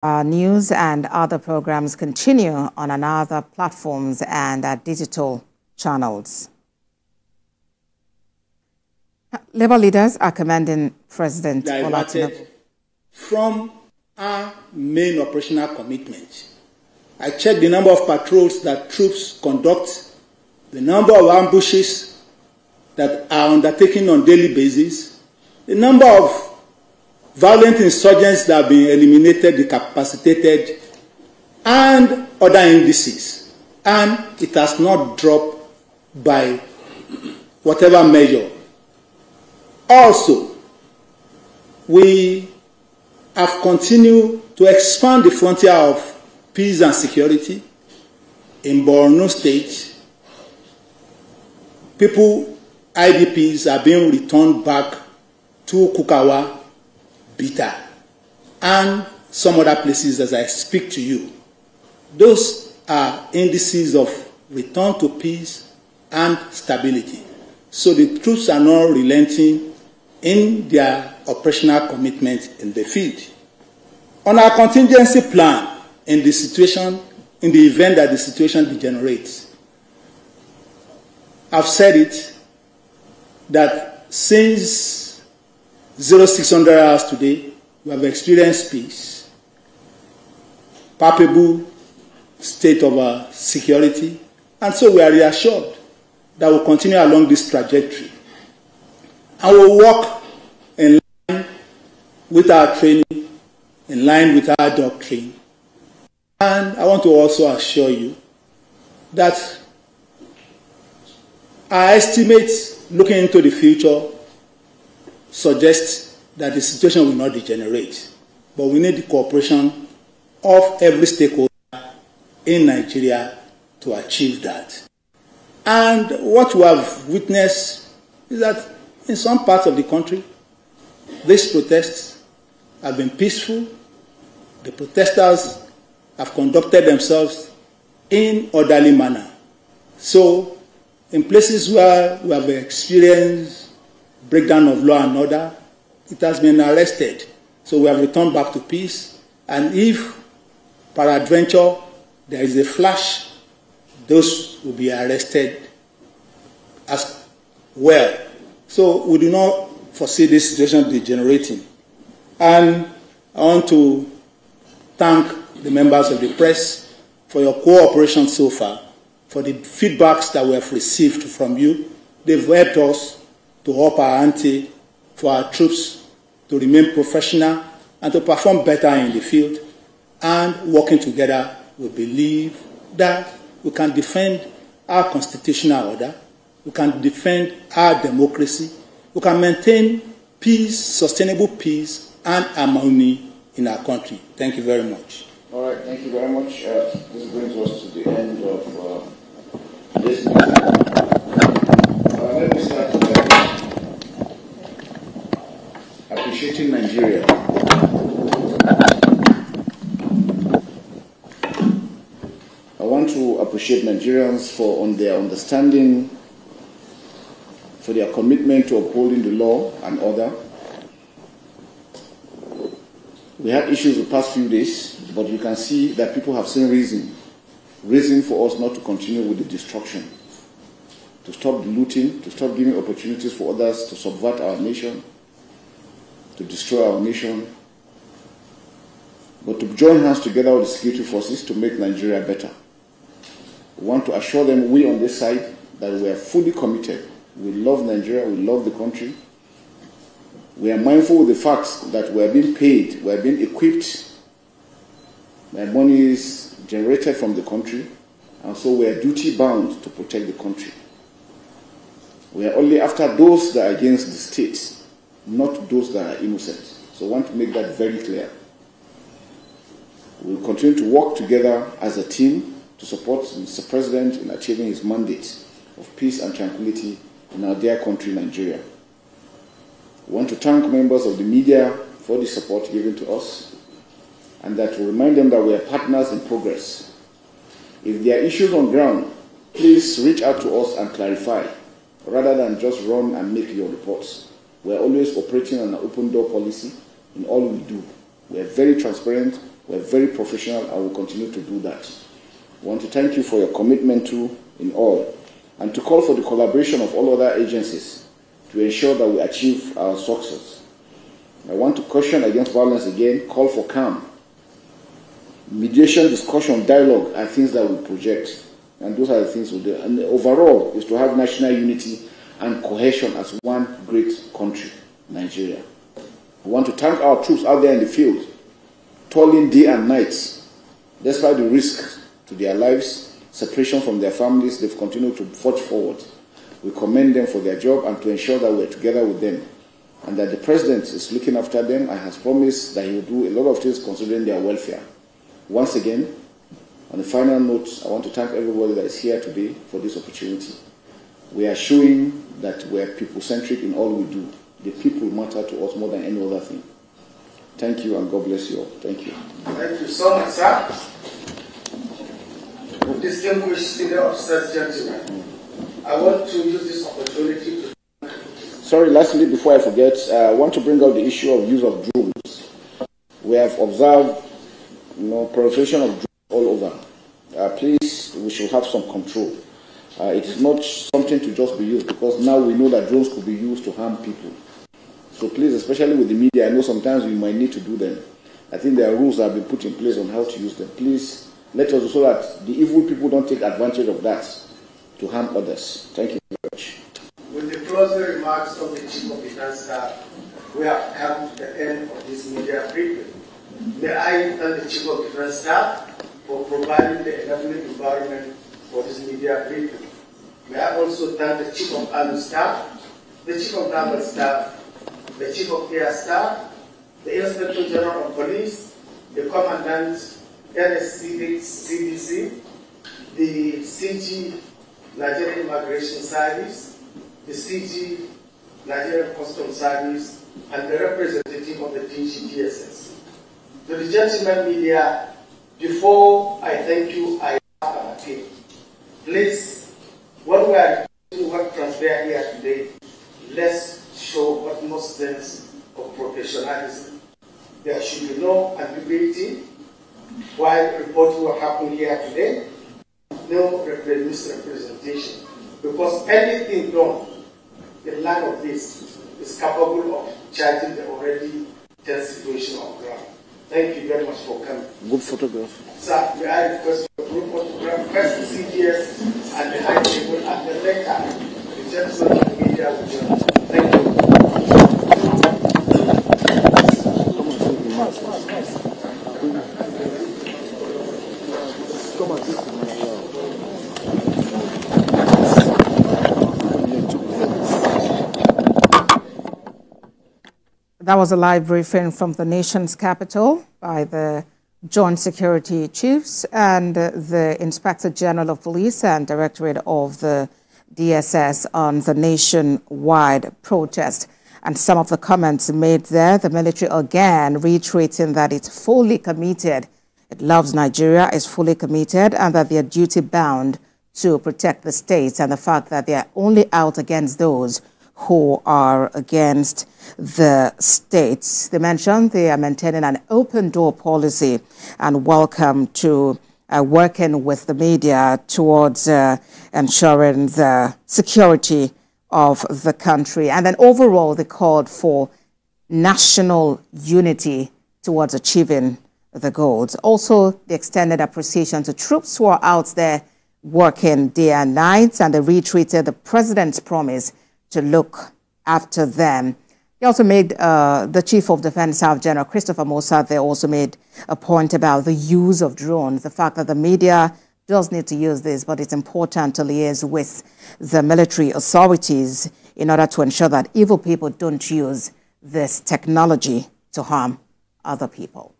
Our news and other programs continue on other platforms and digital channels. Labour leaders are commending President Bola Tinubu from our main operational commitment. I checked the number of patrols that troops conduct, the number of ambushes that are undertaken on a daily basis, the number of violent insurgents that have been eliminated, decapacitated, and other indices. And it has not dropped by whatever measure. Also, we have continued to expand the frontier of peace and security in Borno State. People, IDPs, are being returned back to Kukawa, Bita, and some other places as I speak to you. Those are indices of return to peace and stability. So the troops are not relenting in their operational commitment in the field. On our contingency plan in the situation, in the event that the situation degenerates, I've said it that since 0600 hours today, we have experienced peace, palpable state of security, and so we are reassured that we'll continue along this trajectory. And we'll work in line with our training, in line with our doctrine. And I want to also assure you that our estimates looking into the future suggests that the situation will not degenerate. But we need the cooperation of every stakeholder in Nigeria to achieve that. And what we have witnessed is that in some parts of the country, these protests have been peaceful. The protesters have conducted themselves in orderly manner. So, in places where we have experienced breakdown of law and order, it has been arrested. So we have returned back to peace. And if, peradventure, there is a flash, those will be arrested as well. So we do not foresee this situation degenerating. And I want to thank the members of the press for your cooperation so far, for the feedbacks that we have received from you. They've helped us to up our ante for our troops to remain professional and to perform better in the field. And working together, we believe that we can defend our constitutional order, we can defend our democracy, we can maintain peace, sustainable peace, and harmony in our country. Thank you very much. All right, thank you very much. This brings us to the end of this meeting. Let me start appreciating Nigeria. I want to appreciate Nigerians for their understanding, for their commitment to upholding the law and order. We had issues the past few days, but you can see that people have seen reason for us not to continue with the destruction, to stop the looting, to stop giving opportunities for others to subvert our nation, to destroy our nation, but to join hands together with the security forces to make Nigeria better. We want to assure them, we on this side, that we are fully committed. We love Nigeria, we love the country. We are mindful of the fact that we are being paid, we are being equipped by monies generated from the country, and so we are duty bound to protect the country. We are only after those that are against the state, not those that are innocent. So I want to make that very clear. We will continue to work together as a team to support Mr. President in achieving his mandate of peace and tranquility in our dear country, Nigeria. We want to thank members of the media for the support given to us, and that to remind them that we are partners in progress. If there are issues on ground, please reach out to us and clarify, rather than just run and make your reports. We are always operating on an open door policy in all we do. We are very transparent, We're very professional and will continue to do that. I want to thank you for your commitment to in all, and to call for the collaboration of all other agencies to ensure that we achieve our success. I want to caution against violence again, call for calm. Mediation, discussion, dialogue are things that we project, and those are the things we do. And the overall is to have national unity and cohesion as one great country, Nigeria. I want to thank our troops out there in the field, toiling day and night. Despite the risk to their lives, separation from their families, they've continued to forge forward. We commend them for their job and to ensure that we're together with them, and that the President is looking after them and has promised that he will do a lot of things considering their welfare. Once again, on the final note, I want to thank everybody that is here today for this opportunity. We are showing that we are people-centric in all we do. The people matter to us more than any other thing. Thank you, and God bless you all. Thank you. Thank you so much, sir. Distinguished senior officers, gentlemen, I want to use this opportunity to... Sorry, lastly, before I forget, I want to bring up the issue of use of drones. We have observed, proliferation of drones all over. Please, we should have some control. It is not something to just be used, because now we know that drones could be used to harm people. So please, especially with the media, I know sometimes we might need to do them. I think there are rules that have been put in place on how to use them. Please, let us do so that the evil people don't take advantage of that to harm others. Thank you very much. With the closing remarks of the Chief of Defense Staff, we have come to the end of this media briefing. May I thank the Chief of Defense Staff for providing the enabling environment for this media briefing. May I also thank the Chief of Army Staff, the Chief of Naval Staff, the Chief of Air Staff, the Inspector General of Police, the Commandant, NSCDC, the CG Nigerian Immigration Service, the CG Nigerian Customs Service, and the representative of the DGDSS. To the gentlemen media, before I thank you, I have an appeal. Please, what we are doing, what transpired here today, let's show utmost sense of professionalism. There should be no ambiguity while reporting what happened here today, no misrepresentation, because anything done in line of this is capable of charging the already tense situation on ground. Thank you very much for coming. Good photograph. Sir, may I request a group photograph, first the CGS and the high table, and the later the gentleman of the media will join us. Thank you. That was a live briefing from the nation's capital by the Joint Security Chiefs and the Inspector General of Police and Directorate of the DSS on the nationwide protest. And some of the comments made there, the military again reiterating that it's fully committed, it loves Nigeria, is fully committed, and that they are duty-bound to protect the states, and the fact that they are only out against those who are against the states. They mentioned they are maintaining an open-door policy and welcome to working with the media towards ensuring the security of the country. And then overall, they called for national unity towards achieving the goals. Also, they extended appreciation to troops who are out there working day and night, and they reiterated the president's promise to look after them. He also made the Chief of Defense Staff, General Christopher Musa, they also made a point about the use of drones, the fact that the media does need to use this, but it's important to liaise with the military authorities in order to ensure that evil people don't use this technology to harm other people.